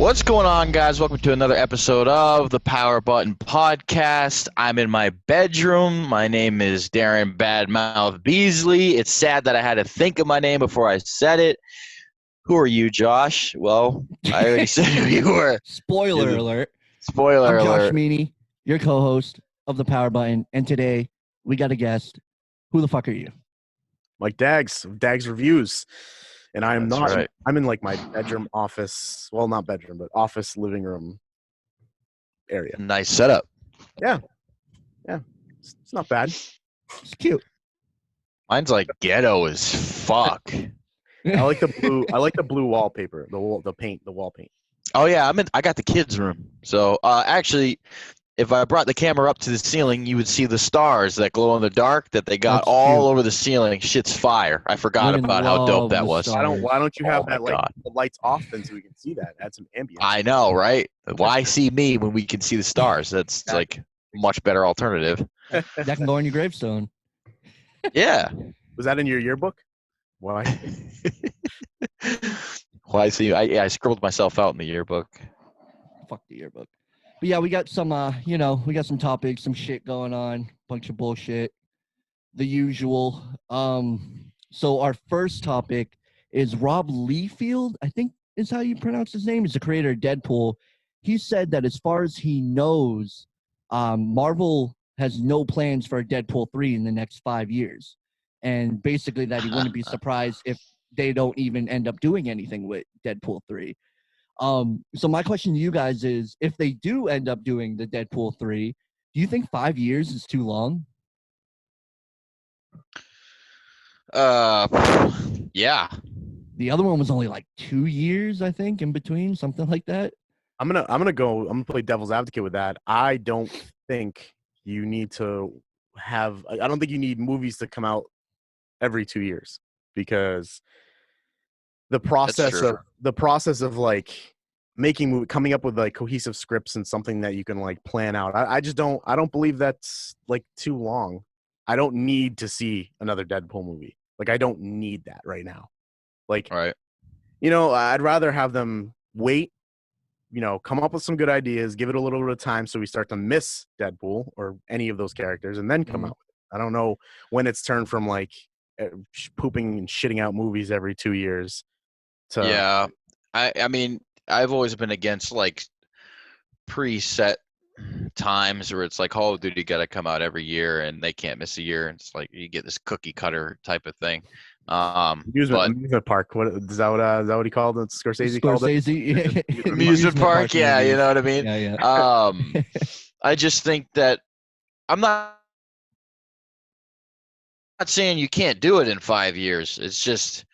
What's going on, guys? Welcome to another episode of the Power Button Podcast. I'm in my bedroom. My name is Darren Badmouth Beasley. It's sad that I had to think of my name before I said it. Who are you, Josh? Well, I already said who you were. Spoiler alert. Spoiler I'm Josh alert. Meany, your co-host of the Power Button, and today we got a guest. Who the fuck are you? Mike Dags of Dags Reviews. And I'm That's not right. I'm in like my bedroom office, well, not bedroom, but office living room area. Nice setup. Yeah. It's not bad. It's cute. Mine's like ghetto as fuck. I like the blue wallpaper, the wall paint. Oh yeah, I got the kids' room. So actually, if I brought the camera up to the ceiling, you would see the stars that glow in the dark that they got That's all cute. over the ceiling. Shit's fire. I forgot Women about how dope love that the was. stars. Why don't you have Oh my that like God. the lights off then so we can see that? Add some ambience. I know, right? Why see me when we can see the stars? That's like a much better alternative. That can go on your gravestone. Yeah. Was that in your yearbook? Why? Why see? I scribbled myself out in the yearbook. Fuck the yearbook. But yeah, we got some, we got some topics, some shit going on, bunch of bullshit, the usual. So our first topic is Rob Liefels, I think is how you pronounce his name. Is the creator of Deadpool. He said that as far as he knows, Marvel has no plans for a Deadpool 3 in the next 5 years, and basically that he wouldn't be surprised if they don't even end up doing anything with Deadpool 3. So my question to you guys is, if they do end up doing the Deadpool 3, do you think 5 years is too long? Yeah. The other one was only like 2 years, I think, in between, something like that. I'm gonna play devil's advocate with that. I don't think you need to I don't think you need movies to come out every 2 years, because the process of like coming up with like cohesive scripts and something that you can like plan out. I don't believe that's like too long. I don't need to see another Deadpool movie. Like, I don't need that right now. Like, Right. I'd rather have them wait, come up with some good ideas, give it a little bit of time so we start to miss Deadpool or any of those characters, and then come out with it. I don't know when it's turned from like pooping and shitting out movies every 2 years to Yeah. I mean, I've always been against like preset times where it's like Call of Duty got to come out every year and they can't miss a year. And it's like you get this cookie cutter type of thing. amusement park. What is that? Is that what he called it? Scorsese called it. Amusement park. Yeah, you know what I mean. Yeah. I just think that I'm not saying you can't do it in 5 years. It's just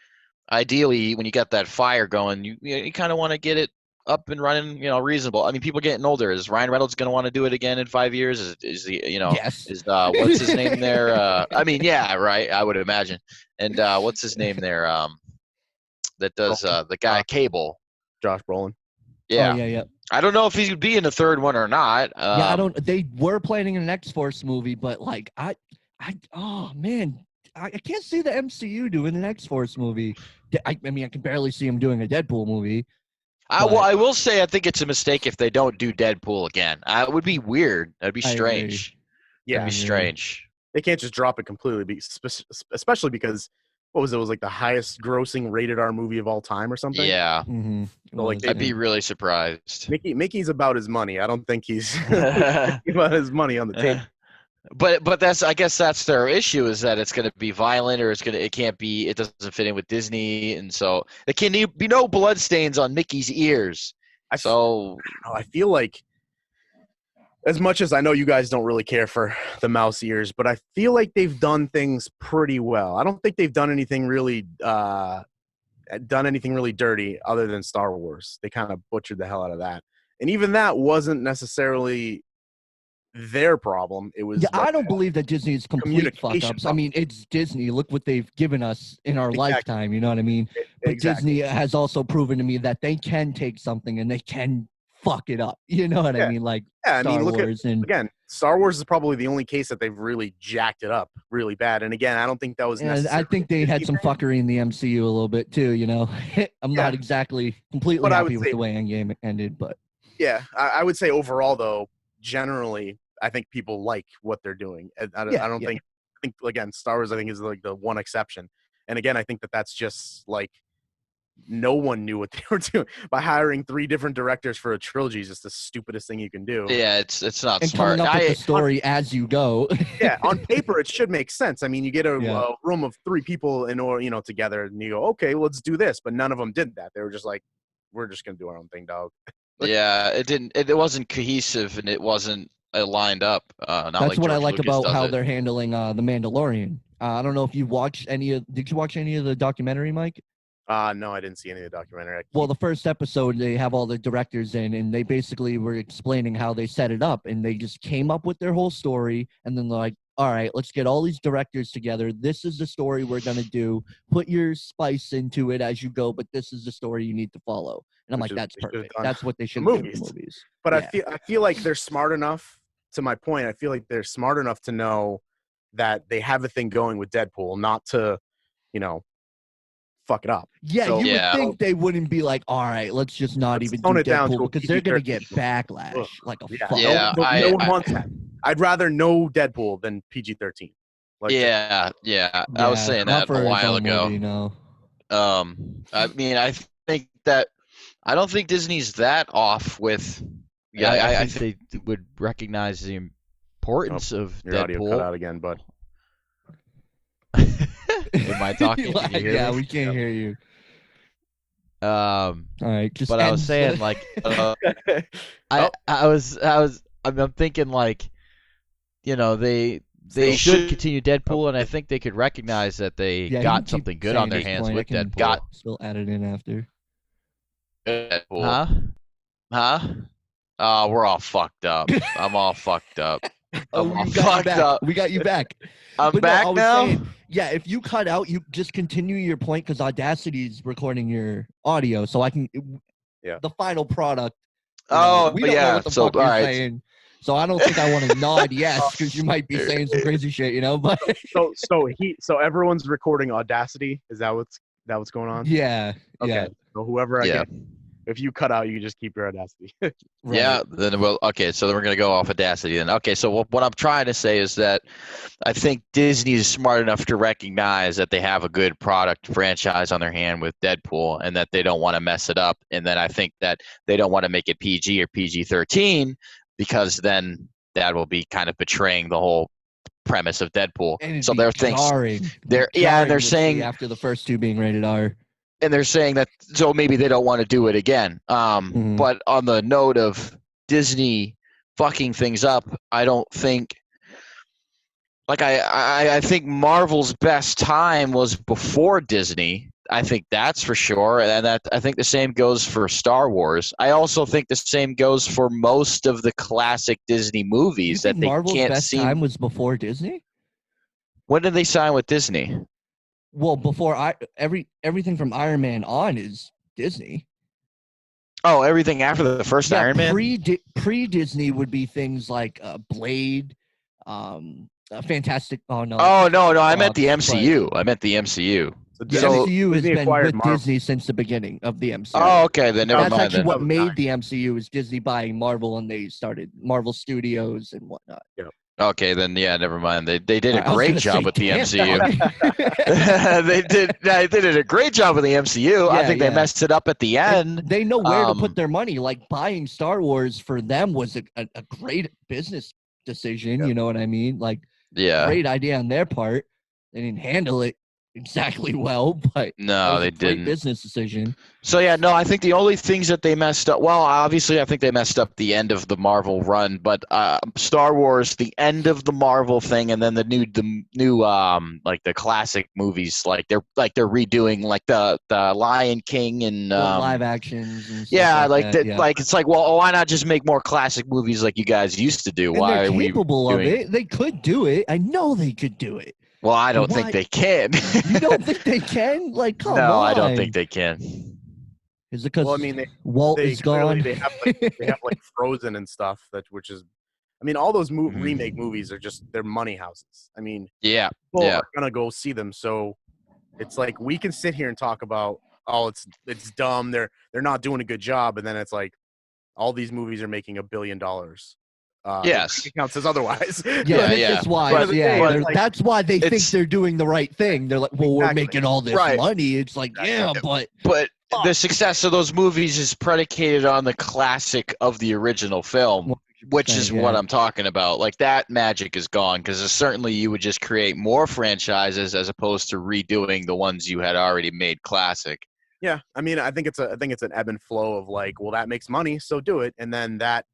ideally when you got that fire going, you kind of want to get it up and running, reasonable. I mean, people getting older. Is Ryan Reynolds going to want to do it again in 5 years? Is he, Yes. is what's his name there? I mean, yeah, right. I would imagine. And what's his name there? That does the guy Cable. Josh Brolin. Yeah. Oh, yeah. I don't know if he would be in the third one or not. Yeah, I don't. They were planning an X-Force movie, but like oh man, I can't see the MCU doing an X-Force movie. I mean, I can barely see him doing a Deadpool movie. I will say I think it's a mistake if they don't do Deadpool again. It would be weird. That'd be I strange. Yeah, That'd be strange. They can't just drop it completely, especially because what was it? It was like the highest grossing rated R movie of all time or something. Yeah. Mm-hmm. So, like, I'd be really surprised. Mickey's about his money. I don't think he's about his money on the table. But I guess that's their issue, is that it's going to be violent, or it doesn't fit in with Disney, and so there can be no bloodstains on Mickey's ears. I feel like, as much as I know you guys don't really care for the mouse ears, but I feel like they've done things pretty well. I don't think they've done anything really dirty other than Star Wars. They kind of butchered the hell out of that, and even that wasn't necessarily their problem. It was I don't believe that Disney is complete fuck ups. I mean, it's Disney. Look what they've given us in our lifetime. You know what I mean? But Exactly. Disney has also proven to me that they can take something and they can fuck it up. You know what I mean? Like Yeah, Star look Wars and again, Star Wars is probably the only case that they've really jacked it up really bad. And again, I don't think that was and necessarily. I think they had some fuckery in the MCU a little bit too. You know, I'm not exactly completely But I would happy with say- the way Endgame ended, but Yeah, I would say overall though, generally, I think people like what they're doing. I don't think. I think again, Star Wars, I think is like the one exception. And again, I think that that's just like no one knew what they were doing by hiring 3 different directors for a trilogy. Is just the stupidest thing you can do. Yeah, it's not and smart. coming up with the story as you go. Yeah, on paper it should make sense. I mean, you get a room of 3 people together, and you go, okay, let's do this. But none of them did that. They were just like, we're just gonna do our own thing, dog. Yeah, it didn't. It wasn't cohesive and it wasn't lined up. Not That's like what I George like Lucas about does how it. they're handling the Mandalorian. I don't know if you watched any of. Did you watch any of the documentary, Mike? No, I didn't see any of the documentary. Well, the first episode, they have all the directors in, and they basically were explaining how they set it up, and they just came up with their whole story, and then they're like, all right, let's get all these directors together. This is the story we're going to do. Put your spice into it as you go, but this is the story you need to follow. And I'm like, that's perfect. That's what they should do in the movies. But I feel like they're smart enough, to my point, I feel like they're smart enough to know that they have a thing going with Deadpool, not to, fuck it up. Yeah, so, you would think they wouldn't be like, all right, let's just not even do tone it down Deadpool because they're going to get PG-13. backlash like a fuck. Yeah, no one wants that. I'd rather no Deadpool than PG-13. Like, I was saying that a while ago. Movie, I mean, I don't think Disney's that off with. I think they would recognize the importance of your Deadpool. audio cut out again, bud. Am I talking? Can you hear me? We can't hear you. All right, just. But I was saying, like, I'm thinking, like, they should continue Deadpool, and I think they could recognize that they got something good on their hands with Deadpool. Still add it in after. Deadpool. Huh? Oh, we're all fucked up. I'm all fucked up. I'm all fucked up. We got you back. I'm back now? Saying, if you cut out, you just continue your point because Audacity's recording your audio, so I can. Yeah. The final product. Oh, we don't know what the fuck you're saying. So I don't think I want to nod yes because you might be saying some crazy shit, But so everyone's recording Audacity. Is that what's going on? Yeah. Okay. Yeah. So whoever I get, if you cut out, you can just keep your Audacity. Right. Yeah. Then so then we're gonna go off Audacity. Then okay. So what I'm trying to say is that I think Disney is smart enough to recognize that they have a good product franchise on their hand with Deadpool, and that they don't want to mess it up. And then I think that they don't want to make it PG or PG-13. Because then that will be kind of betraying the whole premise of Deadpool. So they're thinking, they're saying after the first 2 being rated R, and they're saying that so maybe they don't want to do it again. But on the note of Disney fucking things up, I don't think. Like I think Marvel's best time was before Disney. I think that's for sure, and I think the same goes for Star Wars. I also think the same goes for most of the classic Disney movies that they Marvel's can't best time was before Disney. When did they sign with Disney? Well, before everything from Iron Man on is Disney. Oh, everything after the first Iron Man. Pre Disney would be things like Blade, Fantastic. Oh no. I meant the MCU. I meant the MCU. The MCU has been with Disney since the beginning of the MCU. Oh, okay, then never mind. That's actually what made the MCU is Disney buying Marvel, and they started Marvel Studios and whatnot. Yeah. Okay, then never mind. They did a great job with the MCU. They did a great job with the MCU. I think they messed it up at the end. They know where to put their money. Like buying Star Wars for them was a great business decision. You know what I mean? Like, great idea on their part. They didn't handle it exactly well, but no, they didn't. Business decision. So I think the only things that they messed up. Well, obviously, I think they messed up the end of the Marvel run, but Star Wars, the end of the Marvel thing, and then the new like the classic movies, like they're redoing like the Lion King and live actions. And stuff like it's like, well, why not just make more classic movies like you guys used to do? And why they're are we capable of it? They could do it. I know they could do it. Well, I don't think they can. You don't think they can? Like, come on. No, I don't think they can. Is it because Well, I mean, Walt is gone? they have like Frozen and stuff which is, I mean, all those remake movies are just, they're money houses. I mean, Yeah. people Yeah. are gonna go see them, so it's like we can sit here and talk about, oh, it's dumb, they're not doing a good job, and then it's like all these movies are making $1 billion. Yes. The account says otherwise. Yeah, business-wise, that's why they think they're doing the right thing. They're like, well, we're making all this money. It's like, but the success of those movies is predicated on the classic of the original film, which is what I'm talking about. Like, that magic is gone, because certainly you would just create more franchises as opposed to redoing the ones you had already made classic. Yeah, I mean, I think it's an ebb and flow of like, well, that makes money, so do it, and then that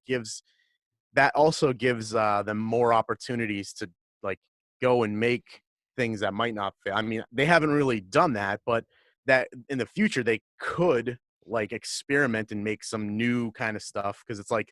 also gives them more opportunities to like go and make things that might not fail. I mean, they haven't really done that, but that in the future they could like experiment and make some new kind of stuff, because it's like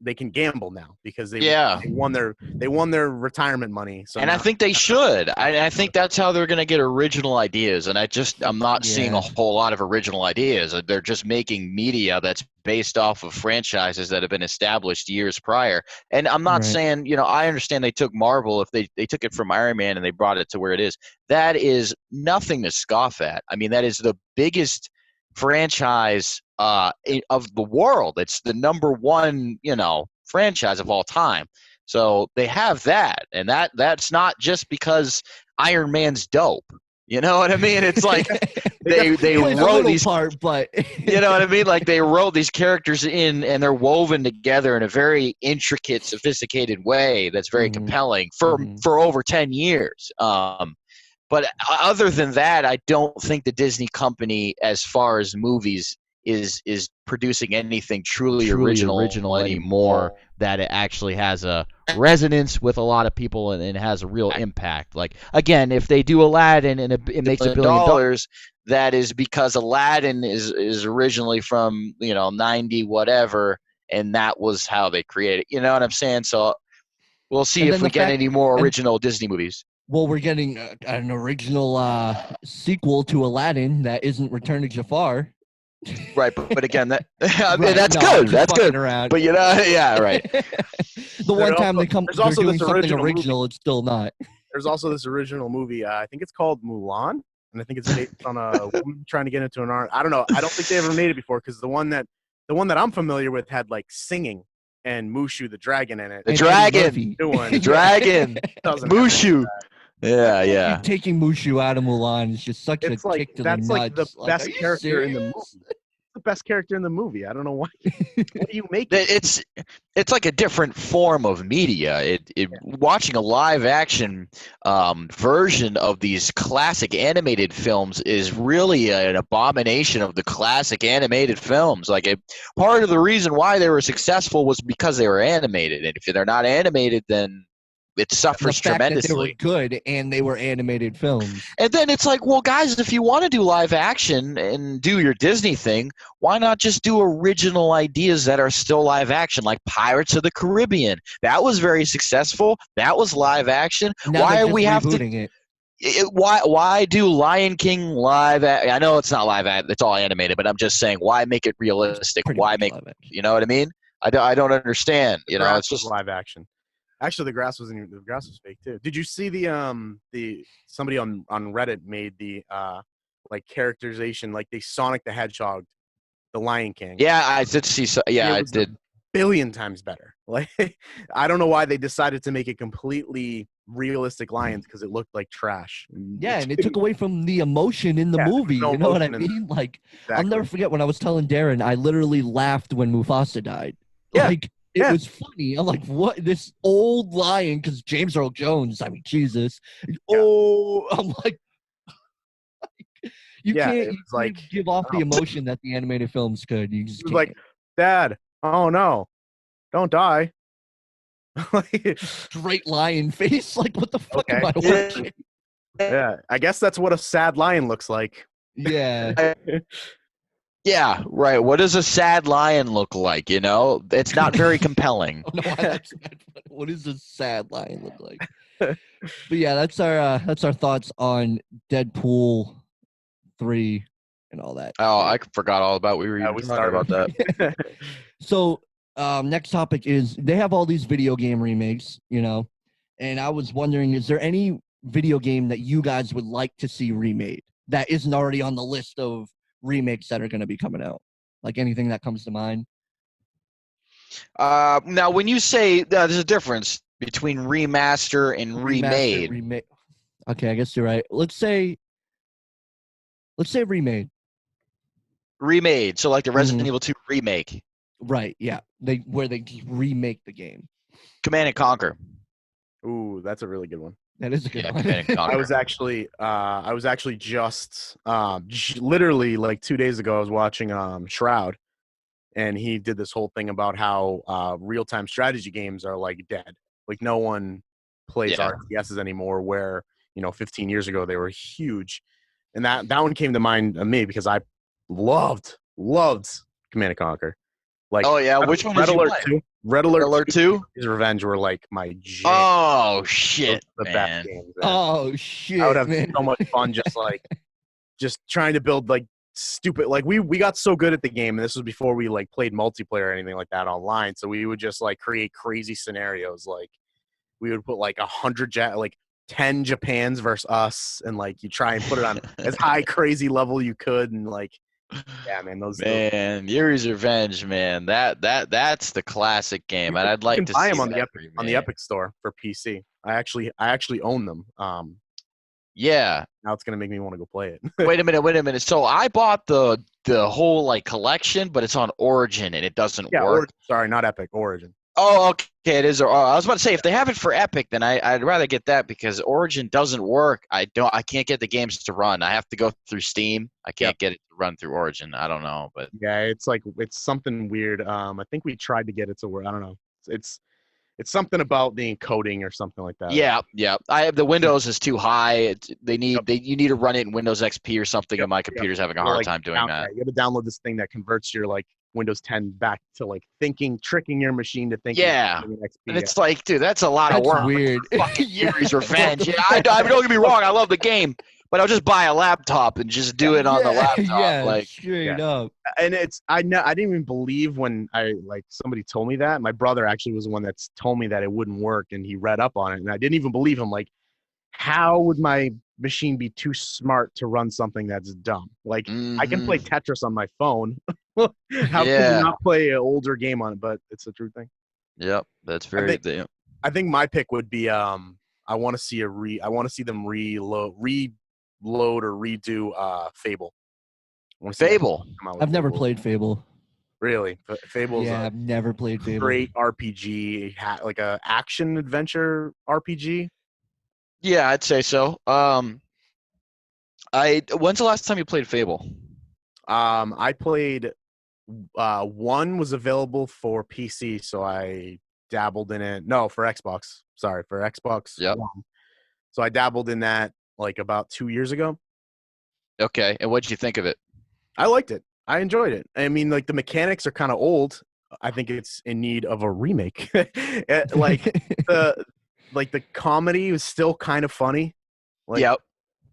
they can gamble now because they won their retirement money. So I think they should. I think that's how they're going to get original ideas. And I'm not seeing a whole lot of original ideas. They're just making media that's based off of franchises that have been established years prior. And I'm not saying, I understand they took Marvel, if they took it from Iron Man and they brought it to where it is. That is nothing to scoff at. I mean, that is the biggest franchise of the world. It's the number one, franchise of all time. So they have that, and that's not just because Iron Man's dope. You know what I mean? It's like they wrote these part, but you know what I mean? Like, they wrote these characters in, and they're woven together in a very intricate, sophisticated way that's very compelling for over 10 years. But other than that, I don't think the Disney company, as far as movies, is producing anything truly original anymore, that it actually has a resonance with a lot of people and has a real impact. Like, again, if they do Aladdin and it makes $1 billion, that is because Aladdin is originally from 90 whatever, and that was how they created. You know what I'm saying? So we'll see if we get any more original Disney movies. Well, we're getting an original sequel to Aladdin that isn't Return of Jafar. Right, but again, that's good. That's good. Around. But right. The one time they're doing something original, it's still not. There's also this original movie. I think it's called Mulan, and I think it's based on a woman trying to get into an art. I don't know. I don't think they ever made it before, because the one that I'm familiar with had like singing and Mushu the dragon in it. The dragon, Mushu. Yeah. Taking Mushu out of Mulan is just such a kick to the nuts. Like the best character in the movie. The best character in the movie. I don't know why. What do you make it? It's like a different form of media. Watching a live action version of these classic animated films is really an abomination of the classic animated films. Like, part of the reason why they were successful was because they were animated, and if they're not animated, then it suffers tremendously. They were good, and they were animated films. And then it's like, well, guys, if you want to do live action and do your Disney thing, why not just do original ideas that are still live action, like Pirates of the Caribbean? That was very successful. That was live action. Now why are we have to? Why do Lion King live? I know it's not live. It's all animated, but I'm just saying, why make it realistic? Why make you know what I mean? I don't understand. It's just live action. Actually, the grass was fake too. Did you see the somebody on Reddit made the like characterization, like they Sonic the Hedgehog, the Lion King? Yeah, I did see. I did. A billion times better. Like, I don't know why they decided to make it completely realistic lions, because it looked like trash. Yeah, and it took away from the emotion in the movie. You know what I mean? Like, exactly. I'll never forget when I was telling Darren, I literally laughed when Mufasa died. Yeah. Like, it was funny. I'm like, what? This old lion, because James Earl Jones, I mean, Jesus. Oh, I'm like, you can't give off the emotion that the animated films could. You just can't. Like, Dad, oh no, don't die. Straight lion face. Like, what the fuck am I watching? Yeah, I guess that's what a sad lion looks like. Yeah. Yeah, right. What does a sad lion look like? It's not very compelling. What does a sad lion look like? But yeah, that's our thoughts on Deadpool 3. and all that. Oh, shit. I forgot all about we were even we talking started about that. So next topic is they have all these video game remakes, and I was wondering, is there any video game that you guys would like to see remade that isn't already on the list of remakes that are going to be coming out? Like anything that comes to mind? Now, when you say there's a difference between remaster and remade. Remake. Okay, I guess you're right. Let's say remade. Remade, so like the Resident Mhm. Evil 2 remake, Right, yeah. Where they just remake the game. Command and Conquer. Ooh, that's a really good one. That is a good Yeah, one. Command and Conquer. I was actually just literally like 2 days ago. I was watching Shroud, and he did this whole thing about how real-time strategy games are like dead. Like no one plays Yeah. RTSs anymore. Where 15 years ago they were huge, and that one came to mind of me because I loved Command and Conquer. Like, Oh yeah, which one did you play? 2, Red Alert 2, His Revenge were like my jam. Oh shit, the man. best games. Man. Oh shit! I would have man. so much fun just trying to build like stupid. Like we got so good at the game, and this was before we like played multiplayer or anything like that online. So we would just like create crazy scenarios. Like we would put like 10 Japans versus us, and like you try and put it on as high crazy level you could, and like. Yeah, man, those Yuri's Revenge, man. That's the classic game, and I'd like to buy see them on that the Epic Store for PC. I actually own them. Yeah. Now it's gonna make me want to go play it. Wait a minute. So I bought the whole like collection, but it's on Origin and it doesn't work. Sorry, not Epic. Origin. Oh, okay. It is. I was about to say if they have it for Epic, then I'd rather get that because Origin doesn't work. I can't get the games to run. I have to go through Steam. I can't get it to run through Origin. I don't know, but yeah, it's something weird. I think we tried to get it to work. I don't know. It's something about the encoding or something like that. Yeah. I have the Windows is too high. You need to run it in Windows XP or something, and my computer's having a hard time doing that. You have to download this thing that converts your like Windows 10 back to like tricking your machine to think. Yeah, and it's like, dude, that's a lot of work. Weird. Fucking Yuri's Revenge. Yeah, I don't get me wrong. I love the game, but I'll just buy a laptop and just do it on the laptop. Yeah, like straight up. And I didn't even believe when somebody told me that. My brother actually was the one that's told me that it wouldn't work, and he read up on it, and I didn't even believe him. Like, how would my machine be too smart to run something that's dumb? Like, I can play Tetris on my phone. How can you not play an older game on it? But it's a true thing. Yep, that's very. I think my pick would be I want to see them reload or redo Fable. Fable. I've never played Fable. Really? Fable's I've never played Fable. Great RPG, like a action adventure RPG. Yeah, I'd say so. When's the last time you played Fable? I played. One was available for PC, so I dabbled in it. No, for Xbox. Sorry, for Xbox. Yep. One. So I dabbled in that like about 2 years ago. Okay, and what'd you think of it? I liked it. I enjoyed it. I mean, like the mechanics are kind of old. I think it's in need of a remake. Like the comedy was still kind of funny. Yep.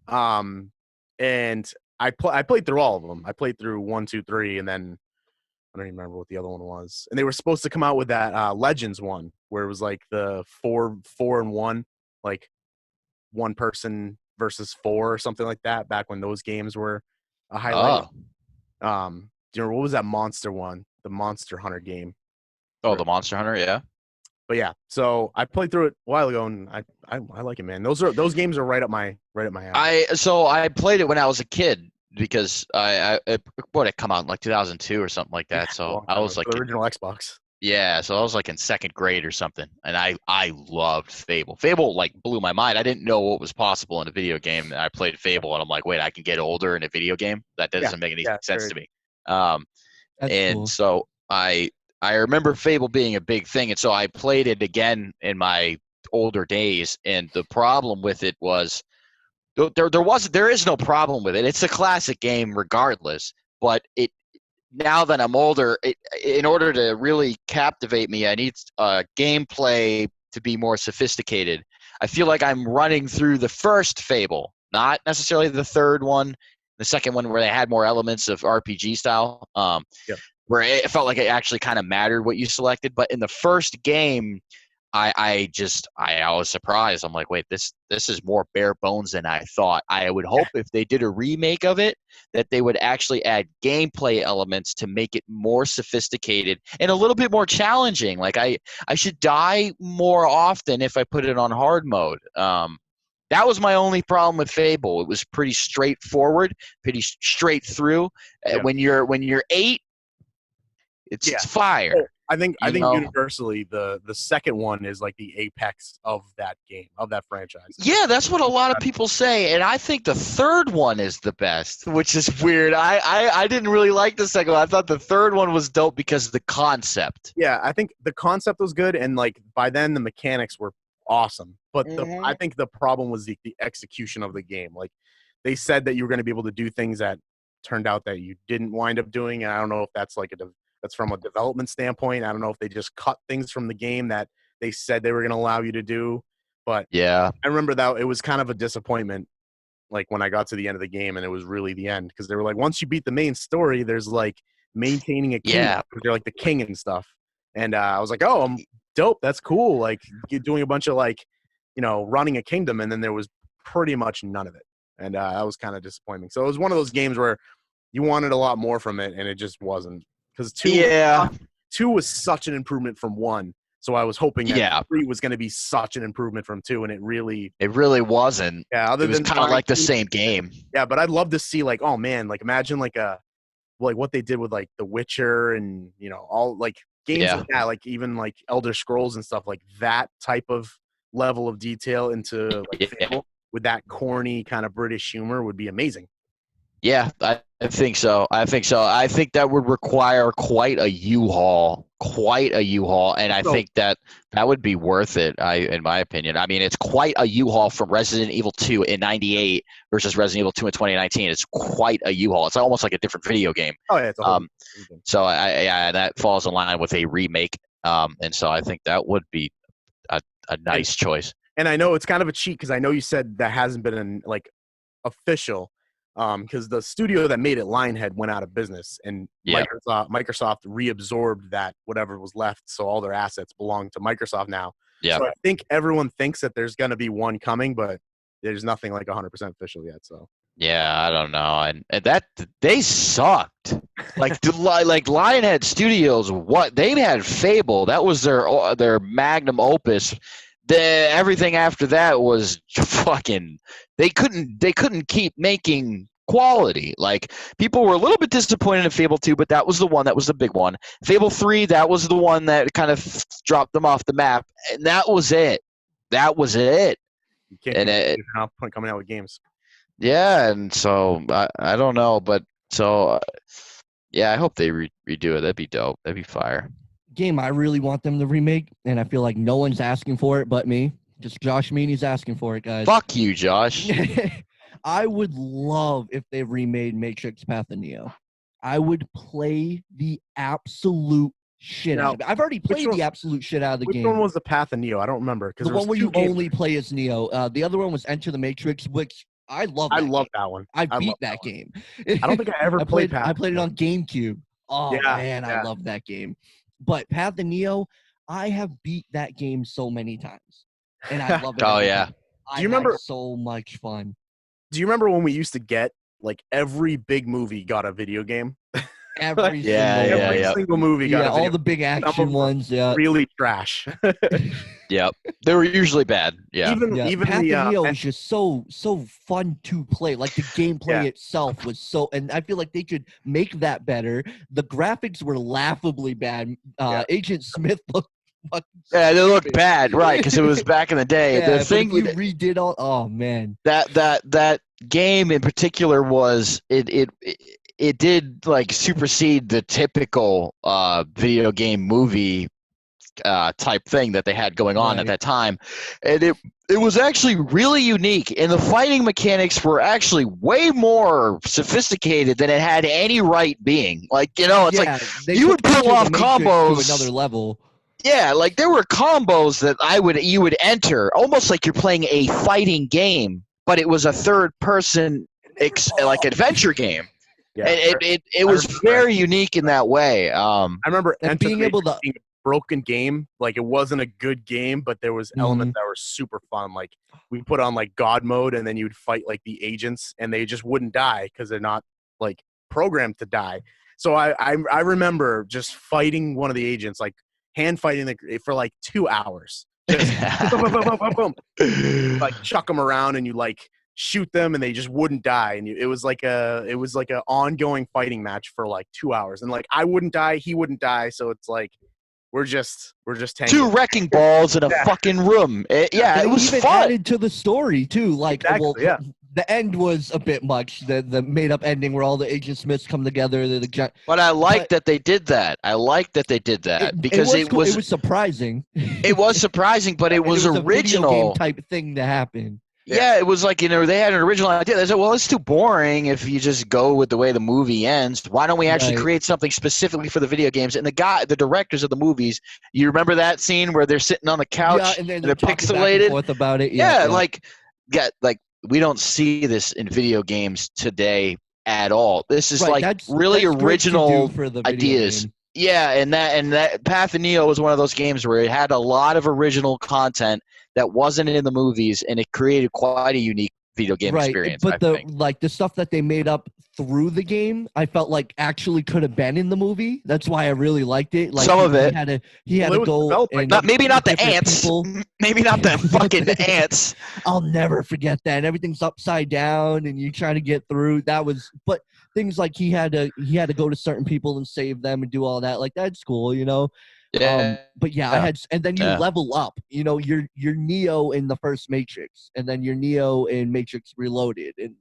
And I played through all of them. I played through 1, 2, 3, and then I don't even remember what the other one was. And they were supposed to come out with that Legends one, where it was like the 4-and-1, like one person versus 4 or something like that. Back when those games were a highlight. Do you remember what was that monster one? The Monster Hunter game. Oh, the Monster Hunter, yeah. But yeah, so I played through it a while ago, and I like it, man. Those games are right up my alley. I played it when I was a kid because it come out in like 2002 or something like that. So I was like the original Xbox. Yeah, so I was like in second grade or something, and I loved Fable. Fable like blew my mind. I didn't know what was possible in a video game, and I played Fable, and I'm like, wait, I can get older in a video game? That doesn't make any sense to me. And cool. So I remember Fable being a big thing, and so I played it again in my older days, and the problem with it was there is no problem with it. It's a classic game regardless, but now that I'm older, in order to really captivate me, I need gameplay to be more sophisticated. I feel like I'm running through the first Fable, not necessarily the third one, The second one where they had more elements of RPG style, where it felt like it actually kind of mattered what you selected. But in the first game, I was surprised. I'm like, wait, this is more bare bones than I thought. I would hope if they did a remake of it that they would actually add gameplay elements to make it more sophisticated and a little bit more challenging. Like I should die more often if I put it on hard mode. That was my only problem with Fable. It was pretty straightforward, pretty straight through. When you're 8, it's fire. Oh, I think universally the second one is like the apex of that game, of that franchise. Yeah, that's what a lot of people say, and I think the third one is the best, which is weird. I didn't really like the second one. I thought the third one was dope because of the concept. Yeah, I think the concept was good, and like by then the mechanics were awesome. But I think the problem was the execution of the game. Like they said that you were going to be able to do things that turned out that you didn't wind up doing, and I don't know if that's like that's from a development standpoint. I don't know if they just cut things from the game that they said they were going to allow you to do. But yeah, I remember that it was kind of a disappointment, like when I got to the end of the game and it was really the end. Because they were like, once you beat the main story, there's like maintaining a kingdom. Yeah. They're like the king and stuff. And I was like, oh, I'm dope. That's cool. Like you're doing a bunch of like, running a kingdom. And then there was pretty much none of it. And that was kind of disappointing. So it was one of those games where you wanted a lot more from it and it just wasn't. Because 2 was such an improvement from 1, so I was hoping that 3 was going to be such an improvement from 2, and it really wasn't. Yeah, it was kind of like the same game. Yeah, but I'd love to see like, oh man, like imagine like what they did with like The Witcher and all like games like that, like even like Elder Scrolls and stuff like that type of level of detail into like Fable with that corny kind of British humor would be amazing. Yeah, I think so. I think that would require quite a U-Haul, and I think that would be worth it, in my opinion. I mean, it's quite a U-Haul from Resident Evil 2 in 98 versus Resident Evil 2 in 2019. It's quite a U-Haul. It's almost like a different video game. Oh, yeah. It's a whole so, that falls in line with a remake, and so I think that would be a nice choice. And I know it's kind of a cheat because I know you said that hasn't been official. Because the studio that made it, Lionhead, went out of business, and Microsoft reabsorbed that whatever was left, so all their assets belong to Microsoft now. Yeah. So I think everyone thinks that there's going to be one coming, but there's nothing like 100% official yet. So yeah, I don't know, and that they sucked. Like Lionhead Studios, what they had Fable, that was their magnum opus. Everything after that was fucking. They couldn't keep making quality. Like people were a little bit disappointed in Fable 2, but that was the one that was the big one. Fable 3, that was the one that kind of dropped them off the map, and that was it. You can't coming out with games. Yeah, and so I don't know, but so I hope they redo it. That'd be dope. That'd be fire. Game I really want them to remake, and I feel like no one's asking for it but me. Just Josh Meany's asking for it, guys. Fuck you, Josh. I would love if they remade Matrix Path of Neo. I would play the absolute shit out of it. I've already played the absolute shit out of the game. Which one was the Path of Neo? I don't remember. The one where you only play as Neo. The other one was Enter the Matrix, which I love. I love that one. I beat that game. I don't think I ever played Path. I played it on GameCube. Oh, man, I love that game. But Path of Neo, I have beat that game so many times, and I love it. Oh yeah! Do you remember? So much fun. Do you remember when we used to get like every big movie got a video game? Every single movie got a video game. All the big action ones. Yeah, really trash. Yep, they were usually bad. Yeah, even Path of Neo was just so fun to play. Like the gameplay itself was so, and I feel like they could make that better. The graphics were laughably bad. Agent Smith looked. Yeah, they looked bad, right? Because it was back in the day. Yeah, the thing you redid all. Oh man, that game in particular was it did like supersede the typical video game movie type thing that they had going on at that time, and it was actually really unique, and the fighting mechanics were actually way more sophisticated than it had any right being. Like it's like you would pull off combos to another level. Yeah, like there were combos that you would enter almost like you're playing a fighting game, but it was a third person like adventure game. Yeah, It was very unique in that way. I remember And being able to being a broken game, like it wasn't a good game, but there was elements that were super fun. Like we put on like God mode, and then you'd fight like the agents, and they just wouldn't die because they're not like programmed to die. So I remember just fighting one of the agents, like hand fighting for like 2 hours. Just boom, boom, boom, boom, boom, boom. Like chuck them around, and you like shoot them, and they just wouldn't die. And it was like a ongoing fighting match for like 2 hours, and like I wouldn't die, he wouldn't die, so it's like we're just tanking. 2 wrecking balls in a fucking room. It was even fun. added to the story too. Like, Exactly, well, the end was a bit much. The made up ending where all the Agent Smiths come together. But I like that they did that. I like that they did that because it was surprising. It was surprising, but it was a video original game type thing to happen. Yeah, it was like, they had an original idea. They said, well, it's too boring if you just go with the way the movie ends. Why don't we actually create something specifically for the video games? And the directors of the movies, you remember that scene where they're sitting on the couch and they're pixelated? Back and forth about it. Like we don't see this in video games today at all. This is that's original for the ideas. Yeah, and that Path of Neo was one of those games where it had a lot of original content that wasn't in the movies, and it created quite a unique video game experience. But the stuff that they made up through the game, I felt like actually could have been in the movie. That's why I really liked it. Like some of it, he had to go. Maybe not the ants. Maybe not the fucking ants. I'll never forget that. Everything's upside down, and you try to get through. But things like he had to go to certain people and save them and do all that. Like that's cool, Yeah. But and then you level up. You're Neo in the first Matrix, and then you're Neo in Matrix Reloaded, and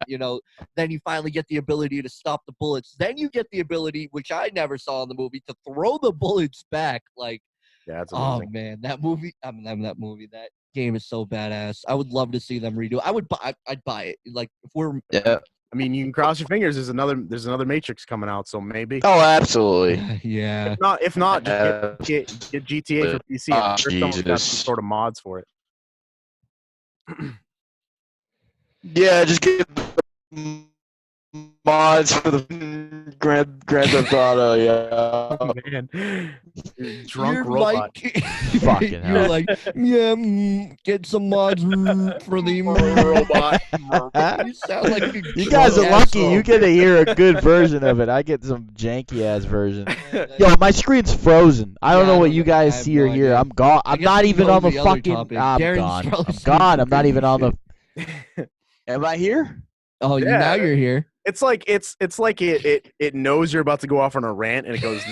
then you finally get the ability to stop the bullets. Then you get the ability, which I never saw in the movie, to throw the bullets back. Like, that's amazing. Oh man, that movie. That game is so badass. I would love to see them redo. I'd buy it. Like if we're I mean, you can cross your fingers. There's another Matrix coming out, so maybe. Oh, absolutely. Yeah. If not, just get GTA for PC. I'm sure someone's got some sort of mods for it. Yeah, just get mods for the Grand Theft Auto. Yeah. Oh, man. Drunk robot. Fucking hell. You're like, get some mods for the robot. You sound like you guys are lucky. You get to hear a good version of it. I get some janky ass version. Yo, my screen's frozen. I don't know what you guys see or hear. I'm gone. I'm not even on the fucking. I'm gone. I'm gone. I'm not even on the. Am I here? Oh, now you're here. It's like it knows you're about to go off on a rant, and it goes.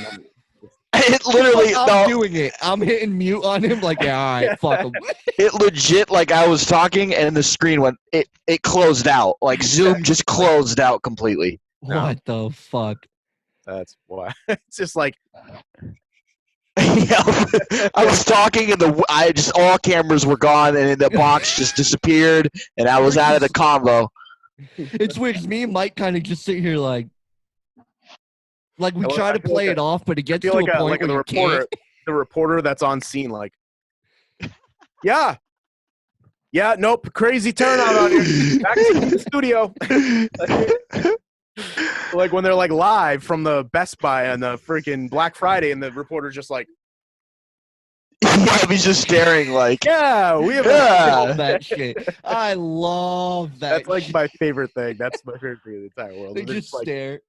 It literally. I'm doing it. I'm hitting mute on him. Like, yeah, all right, fuck him. It legit, like I was talking, and the screen went. It closed out. Like Zoom just closed out completely. What the fuck? That's why. It's just like. I was talking, and all cameras were gone, and the box just disappeared, and I was out of the convo. It's weird 'cause me and Mike kind of just sit here like we try to play it off, but it gets to a point where the reporter that's on scene, like, yeah, nope, crazy turnout on here. Back to the studio. Like when they're like live from the Best Buy on the freaking Black Friday, and the reporter's just like. Yeah, he's just staring like. Yeah, we have that shit. I love that. That's like my favorite thing. That's my favorite thing in the entire world. They just stare.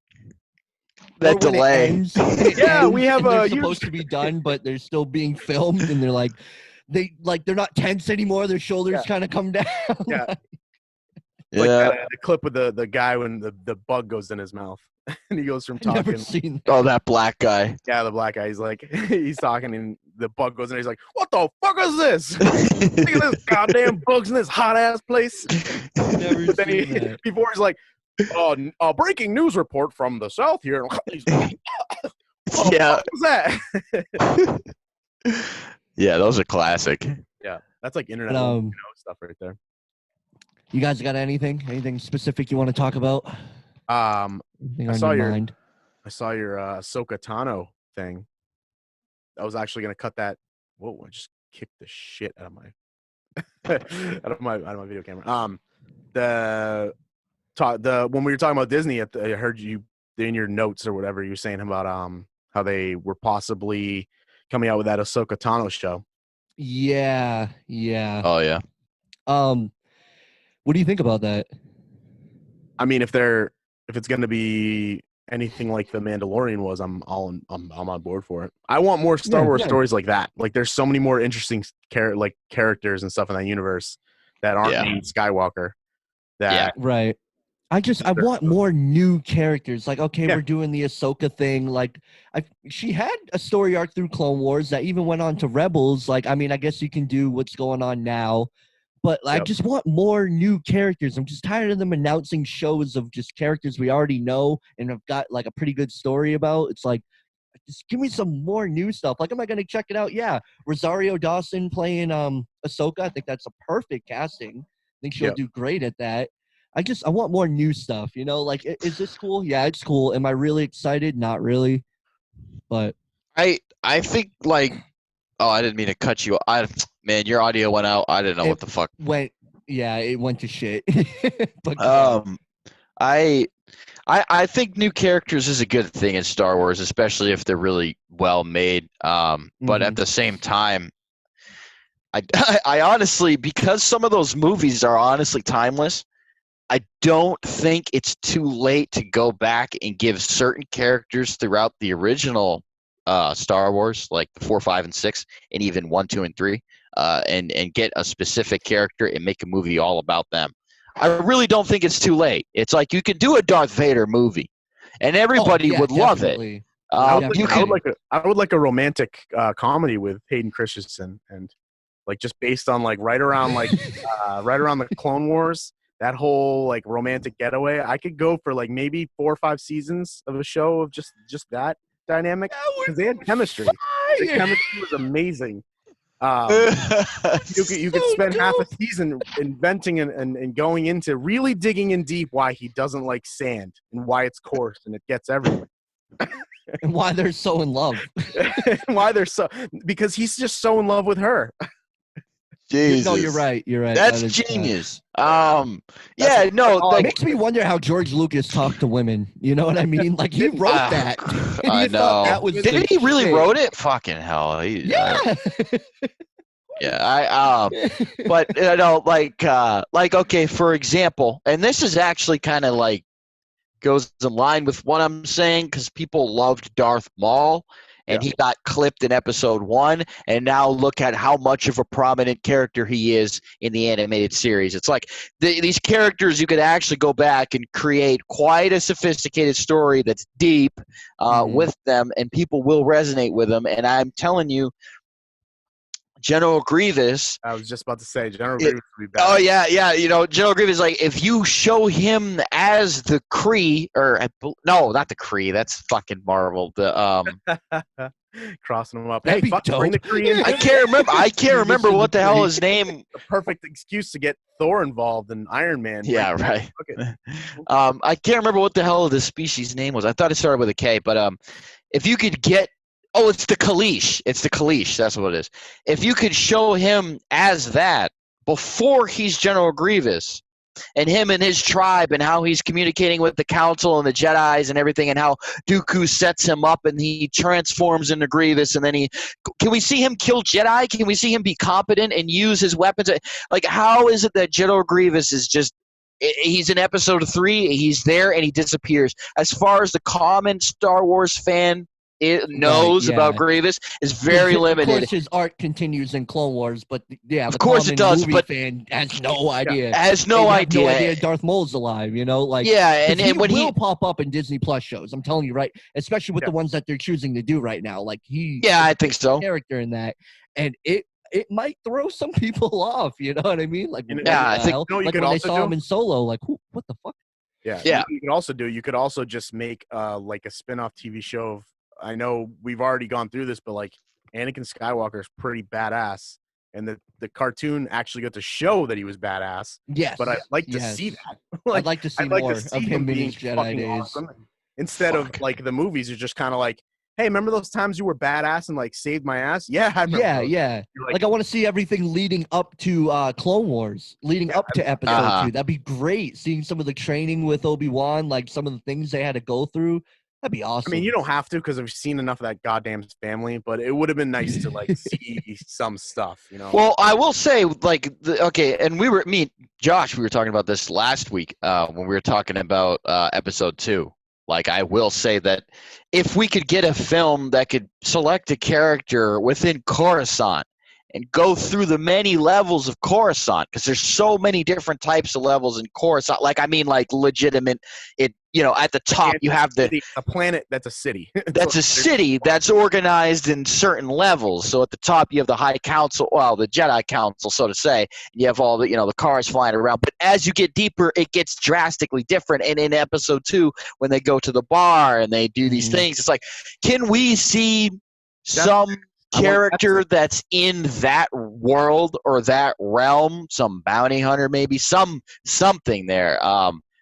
That delay. We have they're supposed to be done, but they're still being filmed, and they're like, they're not tense anymore. Their shoulders kind of come down. Yeah. Yeah. Like the clip with the guy when the bug goes in his mouth, and he goes from talking. Never seen that. Oh, that black guy. Yeah, the black guy. He's like, he's talking, and the bug goes in. He's like, "What the fuck is this? Look at this goddamn bugs in this hot ass place." Never seen that. Before he's like, a breaking news report from the south here. Yeah. What was that? Yeah, those are classic. Yeah, that's like internet stuff right there. You guys got anything specific you want to talk about? I saw your Ahsoka Tano thing. I was actually gonna cut that. Whoa! I just kicked the shit out of my out of my video camera. The when we were talking about Disney, I heard you in your notes or whatever you were saying about how they were possibly coming out with that Ahsoka Tano show. Yeah. Oh yeah. What do you think about that? I mean, if it's going to be anything like the Mandalorian was, I'm on board for it. I want more Star Wars stories like that. Like, there's so many more interesting characters and stuff in that universe that aren't named Skywalker. Right. I want more new characters. Like, okay, we're doing the Ahsoka thing. Like, she had a story arc through Clone Wars that even went on to Rebels. Like, I mean, I guess you can do what's going on now. But I just want more new characters. I'm just tired of them announcing shows of just characters we already know and have got like a pretty good story about. It's like, just give me some more new stuff. Like, am I going to check it out? Yeah. Rosario Dawson playing Ahsoka. I think that's a perfect casting. I think she'll do great at that. I want more new stuff, you know? Like, is this cool? Yeah, it's cool. Am I really excited? Not really. But I think, like, oh, I didn't mean to cut you. Man, your audio went out. I didn't know what the fuck. It went to shit. But I think new characters is a good thing in Star Wars, especially if they're really well made. But at the same time, I honestly, because some of those movies are honestly timeless, I don't think it's too late to go back and give certain characters throughout the original Star Wars, like the 4, 5, and 6, and even 1, 2, and 3, and get a specific character and make a movie all about them. I really don't think it's too late. It's like you could do a Darth Vader movie, and everybody would love it. I would like a romantic comedy with Hayden Christensen, and like just based on like right around the Clone Wars. That whole like romantic getaway, I could go for like maybe 4 or 5 seasons of a show of just that dynamic, because they had chemistry. The chemistry was amazing. You could spend half a season inventing and going into really digging in deep why he doesn't like sand and why it's coarse and it gets everywhere. And why they're so in love. Because he's just so in love with her. Jesus. No, you're right. That's genius. It makes me wonder how George Lucas talked to women. You know what I mean? Like, he wrote that. I know. That was Did he really wrote it? Fucking hell. But you know, like okay, for example, and this is actually kind of like goes in line with what I'm saying, because people loved Darth Maul. And he got clipped in episode 1, and now look at how much of a prominent character he is in the animated series. It's like these characters, you could actually go back and create quite a sophisticated story that's deep with them, and people will resonate with them. And I'm telling you, General Grievous. I was just about to say General Grievous would be better. Oh yeah. You know, General Grievous, like, if you show him as the Kree, no, not the Kree. That's fucking Marvel. The crossing them up. Hey, fuck, bring the Kree in. I can't remember what the hell his name. The perfect excuse to get Thor involved in Iron Man. Yeah, right. I can't remember what the hell the species name was. I thought it started with a K, but if you could get. Oh, it's the Kaleesh. That's what it is. If you could show him as that before he's General Grievous, and him and his tribe, and how he's communicating with the Council and the Jedis and everything, and how Dooku sets him up and he transforms into Grievous, and then can we see him kill Jedi? Can we see him be competent and use his weapons? Like, how is it that General Grievous is just he's in episode 3, he's there and he disappears? As far as the common Star Wars fan knows about Grievous is very limited. Of course, his art continues in Clone Wars, but of course it does. But fan has no idea. No idea Darth Maul's alive. You know, like and when he will pop up in Disney Plus shows. I'm telling you, right? Especially with the ones that they're choosing to do right now. Like I think so. Character in that, and it might throw some people off. You know what I mean? Like I think like when they saw him in Solo, like what the fuck? Yeah. You could also just make like a spin-off TV show of. I know we've already gone through this, but like Anakin Skywalker is pretty badass, and the cartoon actually got to show that he was badass. Yes, but I'd like to see that. I'd like to see more of him being Jedi days. Awesome. Instead of like the movies are just kind of like hey, remember those times you were badass and like saved my ass? Yeah, I remember. Yeah. Like I want to see everything leading up to Clone Wars, leading up to episode 2. That'd be great. Seeing some of the training with Obi-Wan, like some of the things they had to go through. That'd be awesome. I mean, you don't have to because I've seen enough of that goddamn family, but it would have been nice to like see some stuff, you know. Well, I will say, like, and Josh, we were talking about this last week when we were talking about episode 2. Like, I will say that if we could get a film that could select a character within Coruscant and go through the many levels of Coruscant, because there's so many different types of levels in Coruscant. Like, I mean, like legitimate. At the top you have a planet that's a city. That's a city that's organized in certain levels. So at the top you have the High Council, well, the Jedi Council, so to say. You have all the cars flying around. But as you get deeper, it gets drastically different. And in episode 2, when they go to the bar and they do these things, it's like, can we see some character that's in that world or that realm, some bounty hunter, maybe something there?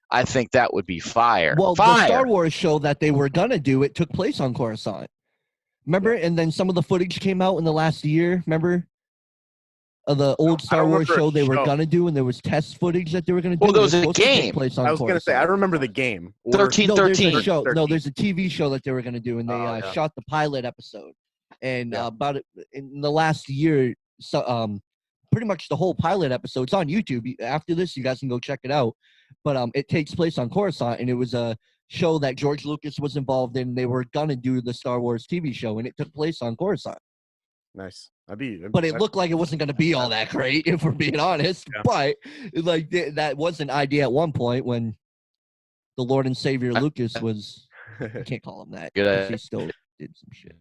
I think that would be fire. Well, the Star Wars show that they were gonna do, it took place on Coruscant. Remember? Yeah. And then some of the footage came out in the last year. Remember? Of the old Star Wars show they were gonna do, and there was test footage that they were gonna do. Well, there was a game. I was gonna say, I remember the game. 1313. There's a TV show that they were gonna do, and they shot the pilot episode. And about it in the last year, pretty much the whole pilot episode's on YouTube. After this, you guys can go check it out. But it takes place on Coruscant, and it was a show that George Lucas was involved in. They were gonna do the Star Wars TV show, and it took place on Coruscant. Nice. But it looked like it wasn't gonna be all that great, if we're being honest. Yeah. But like that was an idea at one point when the Lord and Savior Lucas was. I can't call him that. He still did some shit.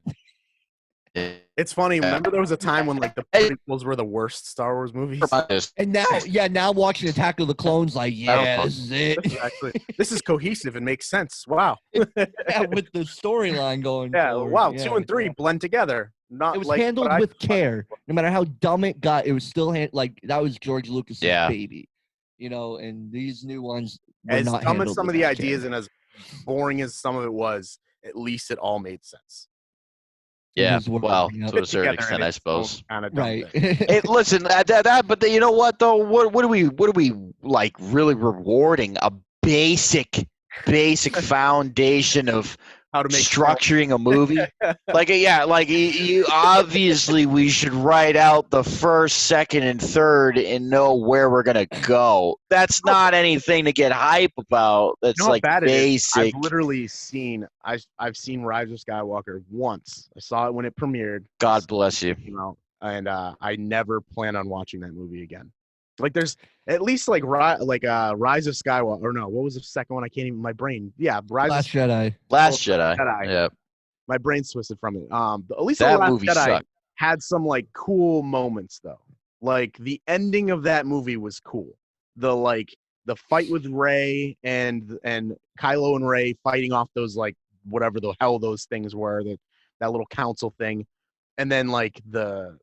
It's funny. Remember, there was a time when like the prequels were the worst Star Wars movies. And now watching Attack of the Clones, like, this is it. This is cohesive and makes sense. Wow. With the storyline going. Yeah. Forward. Wow. 2 and 3 blend together. It was handled with care. No matter how dumb it got, it was still like that was George Lucas's baby. And these new ones were as not dumb as some of the care. ideas and as boring as some of it was, at least it all made sense. Yeah, well, to a certain extent, I suppose. Right. Listen, but you know what though? What are we like really rewarding? A basic foundation of how to make structuring a movie. You obviously we should write out the first, second, and third and know where we're gonna go. That's not anything to get hype about. That's like basic. I've literally seen I've seen Rise of Skywalker once. I saw it when it premiered. God bless you. And I never plan on watching that movie again. Like there's at least like Rise of Skywalker, or no, what was the second one? I can't even. My brain. Yeah, Last Jedi. Last Jedi. Yeah, my brain's twisted from it. At least that the Last movie Jedi sucked. had some like cool moments though. Like the ending of that movie was cool. The fight with Rey and Kylo and Rey fighting off those like whatever the hell those things were, that little council thing, and then like the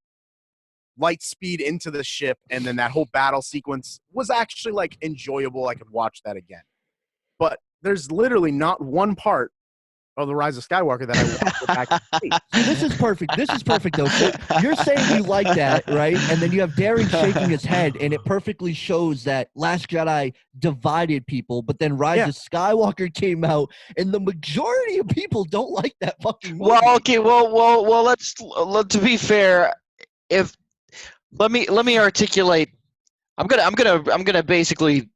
light speed into the ship, and then that whole battle sequence was actually like enjoyable. I could watch that again. But there's literally not one part of the Rise of Skywalker that I would go back to see. This is perfect. Though. So you're saying you like that, right? And then you have Darren shaking his head, and it perfectly shows that Last Jedi divided people. But then Rise of Skywalker came out, and the majority of people don't like that fucking movie. Well, okay. Well. Let's to be fair, let me articulate. I'm gonna basically.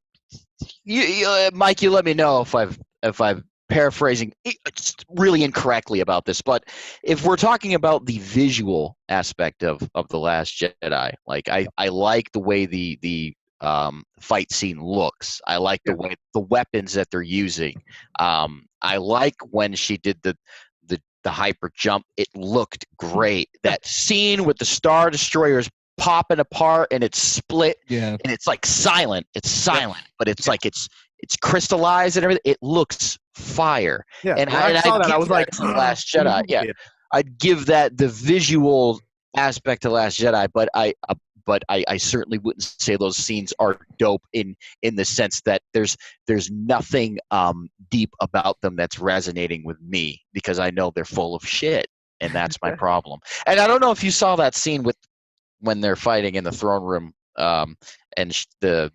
Mike, you let me know if I've paraphrasing really incorrectly about this, but if we're talking about the visual aspect of The Last Jedi, like I like the way the fight scene looks. I like the way the weapons that they're using. I like when she did the hyper jump. It looked great. That scene with the Star Destroyers popping apart and it's split and it's like silent. It's silent, but it's like it's crystallized and everything. It looks fire. Yeah, and I saw that. I was like, Last Jedi. Yeah, I'd give that the visual aspect to Last Jedi, but but I certainly wouldn't say those scenes are dope in the sense that there's nothing deep about them that's resonating with me because I know they're full of shit, and that's my problem. And I don't know if you saw that scene when they're fighting in the throne room, and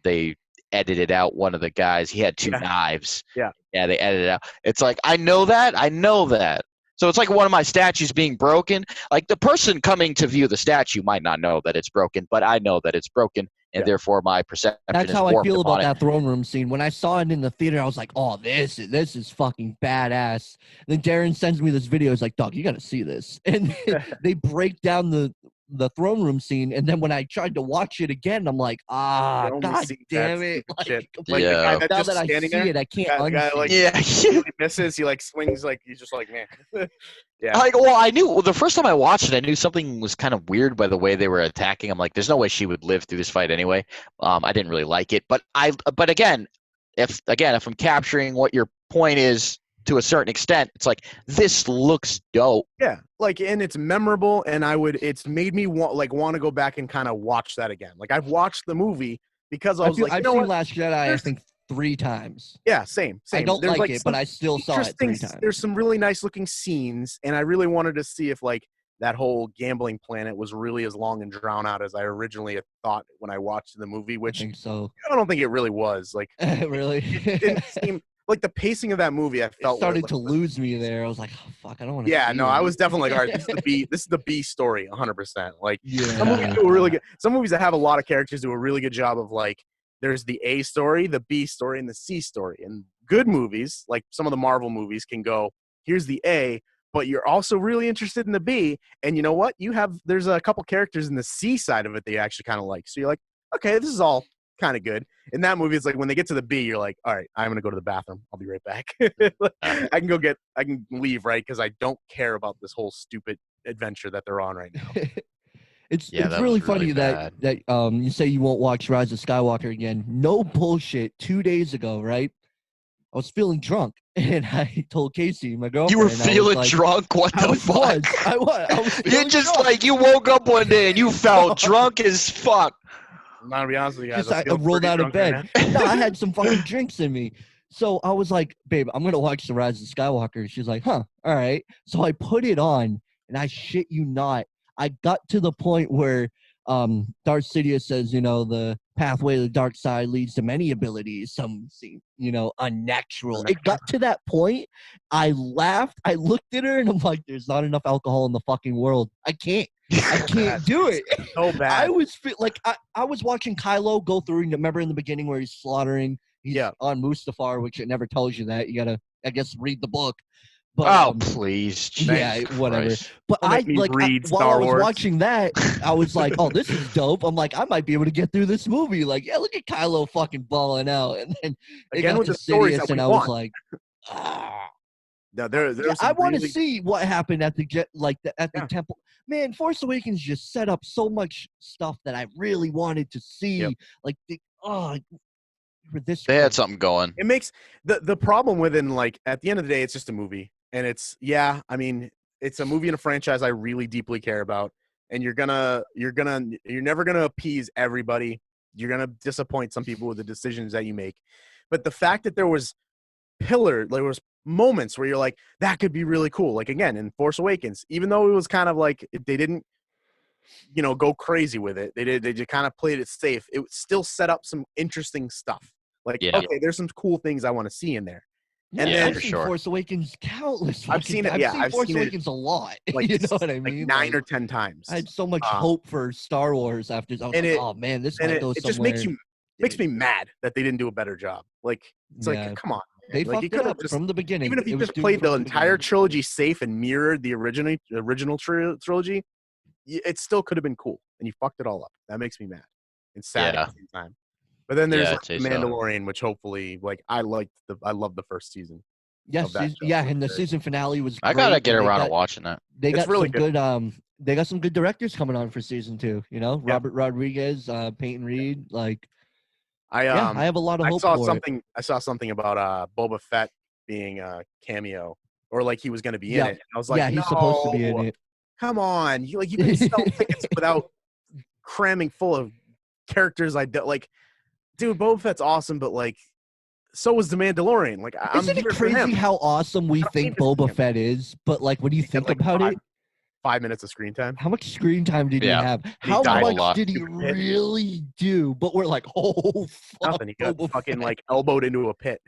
they edited out one of the guys. He had 2 knives. Yeah, they edited out. It's like I know that. So it's like one of my statues being broken. Like the person coming to view the statue might not know that it's broken, but I know that it's broken, and therefore my perception That's is how I feel about it. that throne room scene. When I saw it in the theater, I was like, "Oh, this is fucking badass." And then Darren sends me this video. He's like, "Dog, you got to see this." And they break down the throne room scene, and then when I tried to watch it again, I'm like, god damn it. Now that I see it, I can't unsee. Really misses, he like swings, like he's just like, man. Yeah. I knew the first time I watched it, I knew something was kind of weird by the way they were attacking. I'm like, there's no way she would live through this fight anyway. I didn't really like it, but again, if I'm capturing what your point is to a certain extent, it's like this looks dope. Yeah, and it's memorable, and it's made me want to go back and kind of watch that again. Like I've watched the movie because I've seen Last Jedi, I think 3 times. Yeah, same. I don't like it, but I still saw it 3 times. There's some really nice looking scenes, and I really wanted to see if that whole gambling planet was really as long and drawn out as I originally had thought when I watched the movie. Which I think so. I don't think it really was. Really, it didn't seem. The pacing of that movie, I felt started to lose me there. I was like, oh, fuck, I don't want to. Yeah, no, I was definitely like, all right, this is the B story, 100%. Some movies do a really good. Some movies that have a lot of characters do a really good job of there's the A story, the B story, and the C story. And good movies, like some of the Marvel movies, can go, here's the A, but you're also really interested in the B. And you know what? There's a couple characters in the C side of it that you actually kind of like. So you're like, okay, this is all kind of good. In that movie, it's like when they get to the B, you're like, all right, I'm gonna go to the bathroom. I'll be right back. I can leave, right? Because I don't care about this whole stupid adventure that they're on right now. It's really funny that you say you won't watch Rise of Skywalker again. No bullshit. 2 days ago, right? I was feeling drunk, and I told Casey, my girlfriend. You were feeling drunk? What the fuck? I was. You're just drunk. You woke up one day and you felt drunk as fuck. I'm not gonna be honest with you guys. I rolled out of bed. No, I had some fucking drinks in me. So I was like, babe, I'm going to watch The Rise of Skywalker. She's like, huh, all right. So I put it on, and I shit you not, I got to the point where Darth Sidious says, the pathway to the dark side leads to many abilities. Some seem, unnatural. It got to that point. I laughed. I looked at her, and I'm like, there's not enough alcohol in the fucking world. I can't do it. So bad. I was I was watching Kylo go through. Remember in the beginning where he's slaughtering? He's on Mustafar, which it never tells you that. You gotta, I guess, read the book. But, please. Yeah, whatever. Christ. But while I was watching that, I was like, oh, this is dope. I'm like, I might be able to get through this movie. Like, yeah, look at Kylo fucking balling out. And then again with the stories that and I was like, No, I want to see what happened at the temple. Man, Force Awakens just set up so much stuff that I really wanted to see. Yep. They had something going. It makes the problem within at the end of the day, it's just a movie, and it's it's a movie and a franchise I really deeply care about, and you're never gonna appease everybody. You're gonna disappoint some people with the decisions that you make, but the fact that there was moments where you're like, that could be really cool. Like again in Force Awakens, even though it was kind of they didn't, go crazy with it. They just kind of played it safe. It still set up some interesting stuff. Okay, there's some cool things I want to see in there. And then I've seen Force Awakens countless. I've seen it. Yeah, I've seen Force Awakens a lot. You know what I mean? 9 or 10 times. I had so much hope for Star Wars after. I was like, oh man, this might go somewhere. It just makes me mad that they didn't do a better job. Come on. They fucked it up from the beginning. Even if you just played the entire trilogy safe and mirrored the original trilogy, it still could have been cool. And you fucked it all up. That makes me mad and sad at the same time. But then there's Mandalorian, which hopefully, I love the first season. Yes, and the season finale was great. I gotta get around to watching that. They got really some good. They got some good directors coming on for season 2. Robert Rodriguez, Peyton Reed. I have a lot of hope for it. I saw something about Boba Fett being a cameo, or he was going to be in it. And I was like, he's supposed to be in it. Come on, you can sell tickets without cramming full of characters I don't like. Dude, Boba Fett's awesome, but like, so was the Mandalorian. Like, I'm Isn't it here for him. crazy how awesome we I don't think need to see Boba him. Fett is? But like, when you think like about it, 5 minutes of screen time. how much screen time did he Yeah. have? He How died a much lot. did he Stupid pit. really do? But we're like, oh fuck, Nothing. He got Boba fucking Fett. like elbowed into a pit.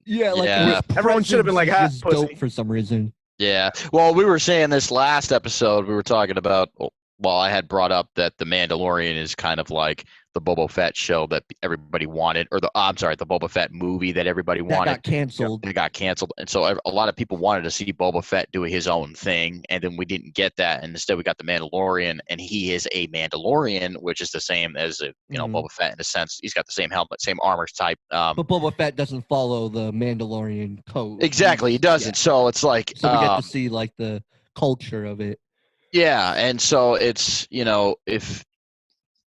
Yeah, like Yeah. his Everyone should have been like, presence is "Ah, pussy." dope for some reason. Yeah. Well, we were saying this last episode, we were talking about, well, I had brought up that The Mandalorian is kind of like the Boba Fett show that everybody wanted, or the Boba Fett movie that everybody That wanted. got canceled. It got canceled. And so a lot of people wanted to see Boba Fett do his own thing, and then we didn't get that. And instead we got The Mandalorian, and he is a Mandalorian, which is the same as, Boba Fett in a sense. He's got the same helmet, same armor type. But Boba Fett doesn't follow the Mandalorian code. Exactly, he doesn't. Yeah. So it's like... So we get to see like the culture of it. Yeah, and so it's, if,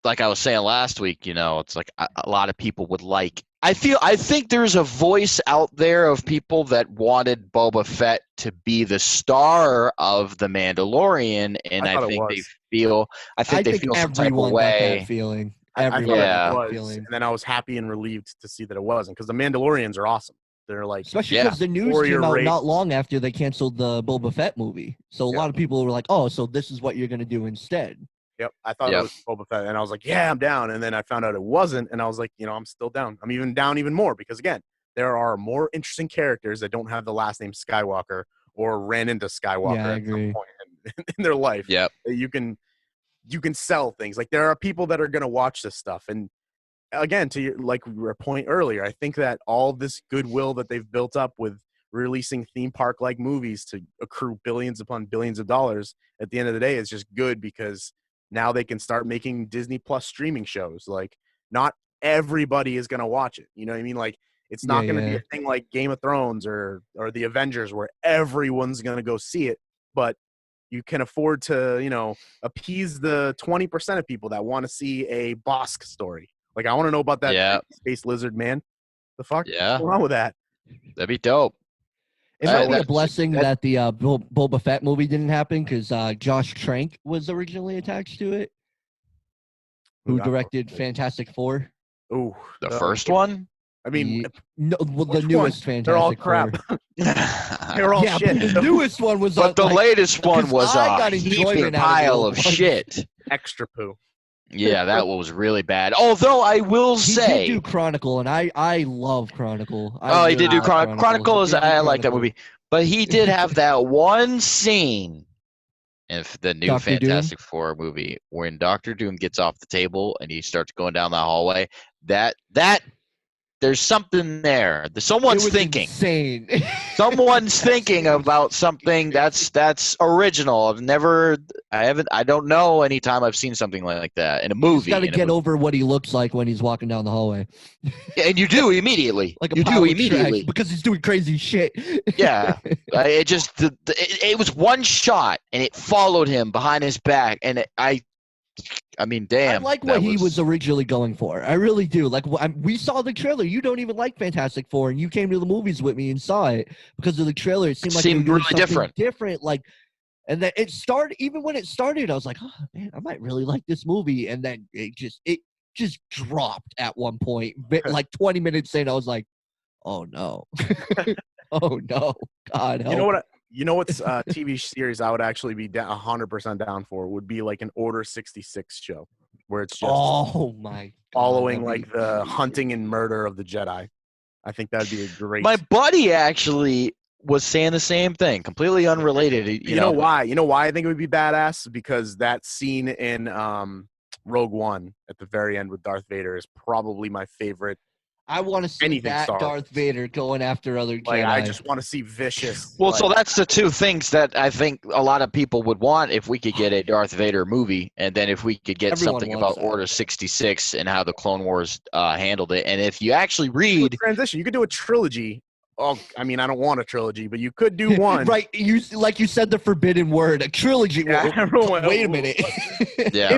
like I was saying last week, it's like a lot of people would like. I think there's a voice out there of people that wanted Boba Fett to be the star of the Mandalorian, and I think they feel some type of way. Got that feeling. I thought Yeah. it was, feeling. and then I was happy and relieved to see that it wasn't, because the Mandalorians are awesome. They're like, Especially because the news warrior came out race. not long after they canceled the Boba Fett movie. So a lot of people were like, oh, so this is what you're going to do instead. Yep, I thought it was Boba Fett, and I was like, yeah, I'm down. And then I found out it wasn't, and I was like, I'm still down. I'm even down even more because, again, there are more interesting characters that don't have the last name Skywalker or ran into Skywalker at some point in their life. Yep. You can sell things. Like, there are people that are going to watch this stuff. And, again, to your point earlier, I think that all this goodwill that they've built up with releasing theme park-like movies to accrue billions upon billions of dollars at the end of the day is just good, because now they can start making Disney Plus streaming shows. Like, not everybody is going to watch it. You know what I mean? Like, it's not going to be a thing like Game of Thrones or the Avengers where everyone's going to go see it. But you can afford to, appease the 20% of people that want to see a Bosk story. Like, I want to know about that space lizard man. The fuck? Yeah. What's wrong with that? That'd be dope. It might be a blessing that the Boba Fett movie didn't happen, because Josh Trank was originally attached to it, who directed Fantastic Four. Ooh, the first one? I mean, no, well, the newest Fantastic They're all Four. crap. They're all shit. But the newest one was But the latest one was got a heaping enjoyment out of pile the of old shit. Extra poo. Yeah, that one was really bad. Although I will say, he did do Chronicle, and I love Chronicle. He did do Chronicle. Chronicle is I like that movie, but he did have that one scene in the new Dr. Fantastic Four movie when Dr. Doom gets off the table and he starts going down the hallway. That there's something there. Someone's thinking. Insane. Someone's thinking about something that's original. I don't know any time I've seen something like that in a movie. He's got to get over what he looks like when he's walking down the hallway. And you do immediately. Like you do immediately because he's doing crazy shit. Yeah, it just it was one shot and it followed him behind his back, and I mean, damn. I like what he was originally going for. I really do. Like, we saw the trailer. You don't even like Fantastic Four, and you came to the movies with me and saw it because of the trailer. It seemed like really different. Like, and then it started. Even when it started, I was like, "Oh man, I might really like this movie." And then it just dropped at one point. Like 20 minutes in, I was like, "Oh no, oh no, God help!" You know what's a TV series I would actually be 100% down for would be like an Order 66 show where it's just following like the hunting and murder of the Jedi. I think that'd be a great. My buddy actually was saying the same thing, completely unrelated. You know why? You know why I think it would be badass? Because that scene in Rogue One at the very end with Darth Vader is probably my favorite. I want to see that Darth Vader going after other Jedi. I just want to see vicious. Well, so that's the two things that I think a lot of people would want if we could get a Darth Vader movie, and then if we could get something about Order 66 and how the Clone Wars handled it. And if you actually read transition, you could do a trilogy. Oh, I mean, I don't want a trilogy, but you could do one. Right. You said the forbidden word, a trilogy. Yeah, wait a minute. Yeah,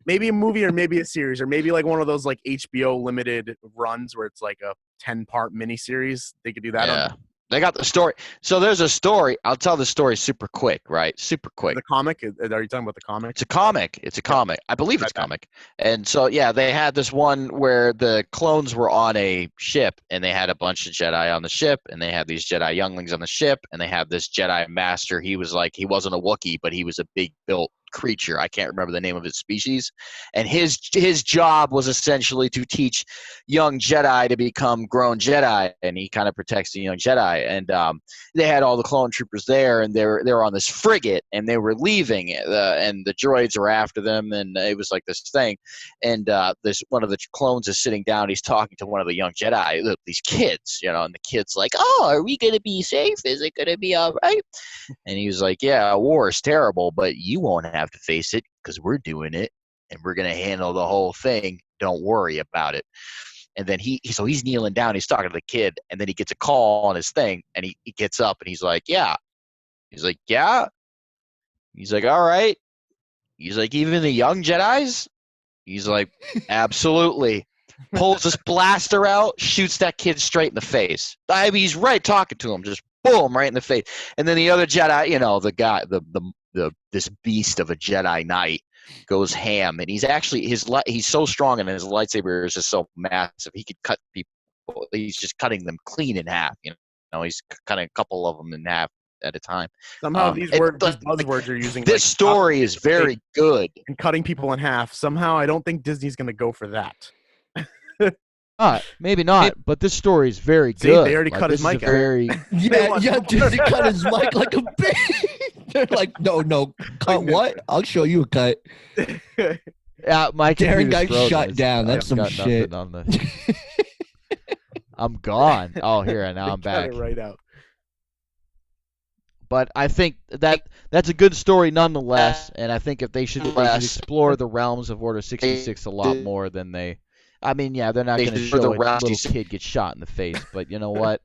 maybe a movie or maybe a series or maybe like one of those like HBO limited runs where it's like a 10-part miniseries. They could do that on They got the story. So there's a story. I'll tell the story super quick, right? Super quick. The comic? Are you talking about the comic? It's a comic. It's a comic. I believe it's a comic. And so, yeah, they had this one where the clones were on a ship, and they had a bunch of Jedi on the ship, and they had these Jedi younglings on the ship, and they had this Jedi master. He was like, he wasn't a Wookiee, but he was a big built creature. I can't remember the name of his species. And his job was essentially to teach young Jedi to become grown Jedi, and he kind of protects the young Jedi. And they had all the clone troopers there, and they were on this frigate, and they were leaving, and the droids were after them, and it was like this thing. And this one of the clones is sitting down. He's talking to one of the young Jedi, these kids, and the kid's like, "Oh, are we gonna be safe? Is it gonna be all right?" And he was like, "Yeah, war is terrible, but you won't have to face it because we're doing it, and we're gonna handle the whole thing. Don't worry about it." And then so he's kneeling down, he's talking to the kid, and then he gets a call on his thing, and he gets up, and he's like, "Yeah." He's like, "Yeah." He's like, "All right." He's like, "Even the young Jedis?" He's like, "Absolutely." Pulls this blaster out, shoots that kid straight in the face. I mean, he's right talking to him, just boom, right in the face. And then the other Jedi, the guy, this beast of a Jedi Knight, goes ham, and he's actually he's so strong, and his lightsaber is just so massive he could cut people. He's just cutting them clean in half. He's cutting a couple of them in half at a time. Somehow these buzzwords you're using. This story is very good. And cutting people in half. Somehow I don't think Disney's going to go for that. Maybe not, but this story is very See, good. They already cut his mic. Yeah, Disney cut his mic like a bitch. They're like, no, cut what? I'll show you a cut. Yeah, my Darren got shut down. That's some shit. I'm gone. Oh, here, now I'm back. Cut it right out. But I think that's a good story nonetheless, and I think if they should explore the realms of Order 66 a lot more than they. I mean, yeah, they're not going to show a little kid get shot in the face, but you know what?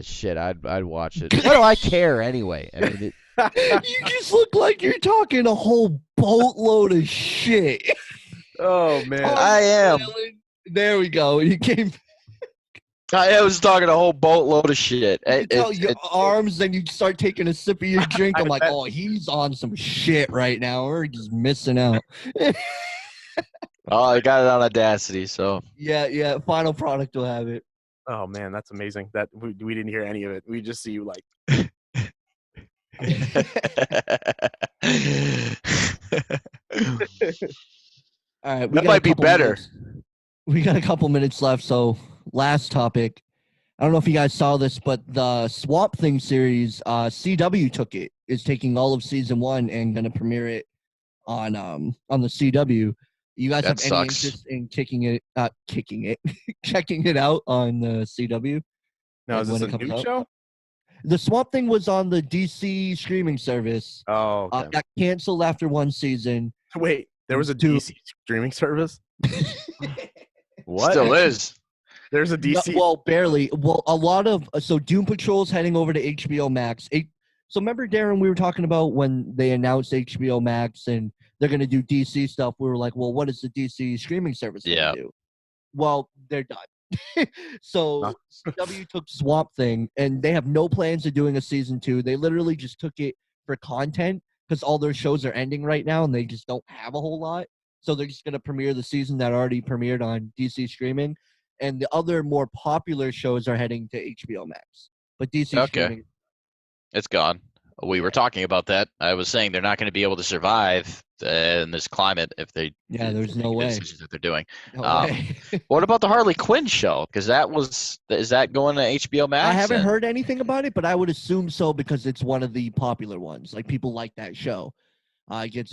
Shit, I'd watch it. What do I care anyway? I mean, you just look like you're talking a whole boatload of shit. Oh man, I am. There we go. You came. I was talking a whole boatload of shit. You tell your arms, then you start taking a sip of your drink. I'm like, oh, he's on some shit right now. We're just missing out. Oh, I got it on Audacity, so. Yeah. Final product will have it. Oh man, that's amazing. That we didn't hear any of it. We just see you like. All right, that might be better. We got a couple minutes left, so last topic. I don't know if you guys saw this, but the Swamp Thing series, CW took it. Is taking all of season 1 and gonna premiere it on the CW. You guys have any interest in checking it out on the CW? No, is this a new show? The Swamp Thing was on the DC streaming service. Oh, okay. Got canceled after 1 season. Wait, there was a DC streaming service? What? Still is. There's a DC. No, well, barely. Well, a lot of Doom Patrol's heading over to HBO Max. So remember, Darren, we were talking about when they announced HBO Max and they're going to do DC stuff. We were like, well, what is the DC streaming service going to do? Well, they're done. So CW took Swamp Thing, and they have no plans of doing a season 2. They literally just took it for content because all their shows are ending right now, and they just don't have a whole lot. So they're just going to premiere the season that already premiered on DC streaming, and the other more popular shows are heading to HBO Max. But DC streaming, it's gone. We were talking about that. I was saying they're not going to be able to survive in this climate if they. Yeah, there's no way. That they're doing. No way. What about the Harley Quinn show? Because is that going to HBO Max? I haven't heard anything about it, but I would assume so because it's one of the popular ones. Like people like that show. It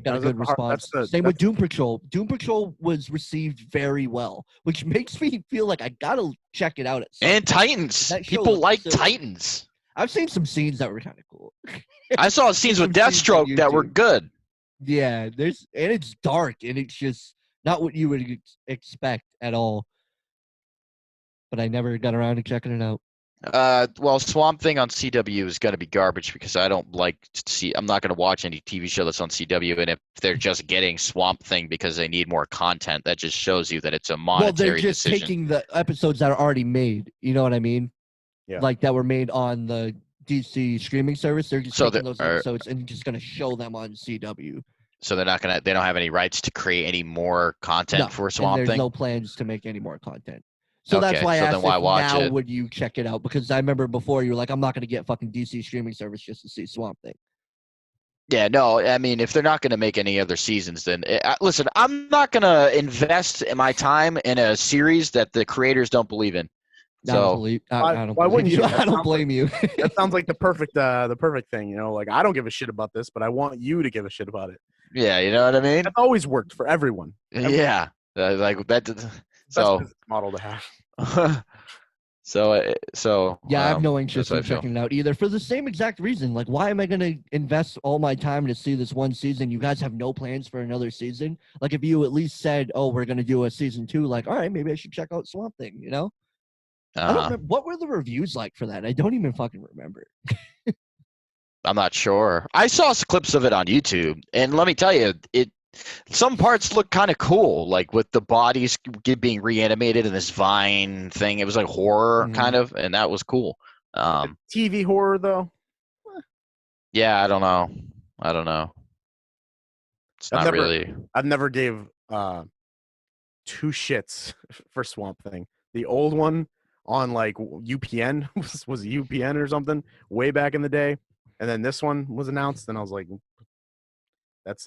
got a good response. Same with Doom Patrol. Doom Patrol was received very well, which makes me feel like I gotta check it out. And Titans. People like Titans. I've seen some scenes that were kind of cool. I saw scenes with Deathstroke that were good. Yeah, it's dark, and it's just not what you would expect at all. But I never got around to checking it out. Well, Swamp Thing on CW is going to be garbage because I'm not going to watch any TV show that's on CW, and if they're just getting Swamp Thing because they need more content, that just shows you that it's a monetary decision. Well, they're just taking the episodes that are already made. You know what I mean? like that were made on the DC streaming service. They're just taking those episodes and just gonna show them on CW. So they don't have any rights to create any more content for Swamp Thing. There's no plans to make any more content. So that's why I asked now would you check it out? Because I remember before you were like, I'm not gonna get fucking DC streaming service just to see Swamp Thing. Yeah, no, I mean, if they're not going to make any other seasons, then listen, I'm not going to invest my time in a series that the creators don't believe in. I don't blame you. I don't blame you. That sounds like the perfect thing, you know. Like, I don't give a shit about this, but I want you to give a shit about it. Yeah, you know what I mean. That's always worked for everyone. Yeah, like that. So business model to have. So yeah, I have no interest in checking it out either for the same exact reason. Like, why am I going to invest all my time to see this one season? You guys have no plans for another season. Like, if you at least said, "Oh, we're going to do a season 2," like, all right, maybe I should check out Swamp Thing. You know, I don't remember, what were the reviews like for that? I don't even fucking remember. I'm not sure. I saw some clips of it on YouTube, and let me tell you, some parts look kind of cool, like with the bodies being reanimated in this vine thing. It was like horror kind of, and that was cool. TV horror though. Yeah, I don't know. It's not really. I've never gave two shits for Swamp Thing. The old one on like UPN was UPN or something way back in the day, and then this one was announced, and I was like, that's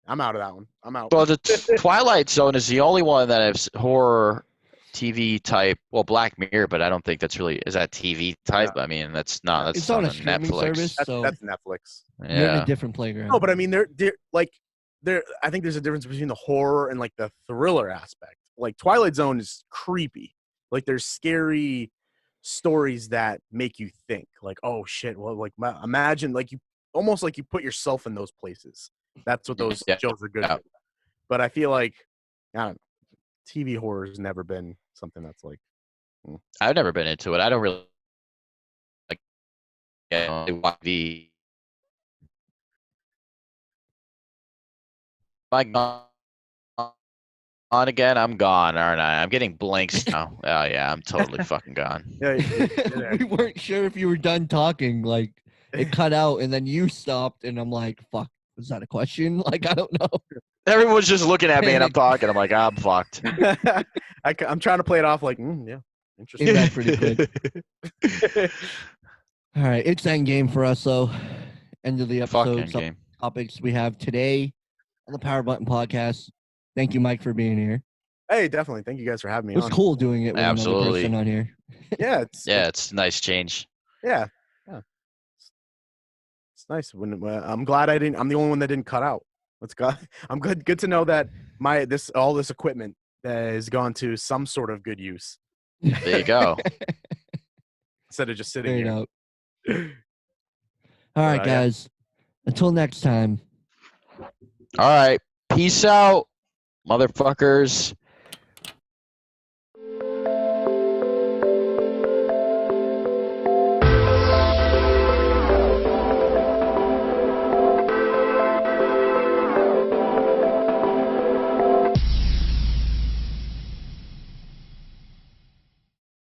I'm out of that one. I'm out. Well, the Twilight Zone is the only one that has horror TV type. Well, Black Mirror, but I don't think that's really is that TV type. Yeah. I mean, that's not. That's it's on a streaming Netflix. Service. That's Netflix. Yeah. You're in a different playground. No, but I mean, they're like I think there's a difference between the horror and like the thriller aspect. Like Twilight Zone is creepy. Like there's scary stories that make you think. Like, oh shit. Well, like imagine like you almost like you put yourself in those places. That's what those shows are good for. But I feel like, I don't know, TV horror has never been something that's like. I've never been into it. I don't really like the. Am I gone again? I'm gone, aren't I? I'm getting blinks now. Oh yeah, I'm totally fucking gone. We weren't sure if you were done talking. Like it cut out, and then you stopped, and I'm like, "Fuck." Was that a question? Like, I don't know. Everyone's just looking at me and I'm talking. I'm like, I'm fucked. I'm trying to play it off like, yeah, interesting. That pretty good. All right, it's endgame for us, though. End of the episode. Some topics we have today on the Power Button Podcast. Thank you, Mike, for being here. Hey, definitely. Thank you guys for having me. It was cool doing it with another person on here. Yeah, it's a nice change. Yeah. Nice. I'm glad I didn't. I'm the only one that didn't cut out. I'm good to know that all this equipment has gone to some sort of good use. There you go. Instead of just sitting here. All right, guys. Until next time. All right. Peace out, motherfuckers.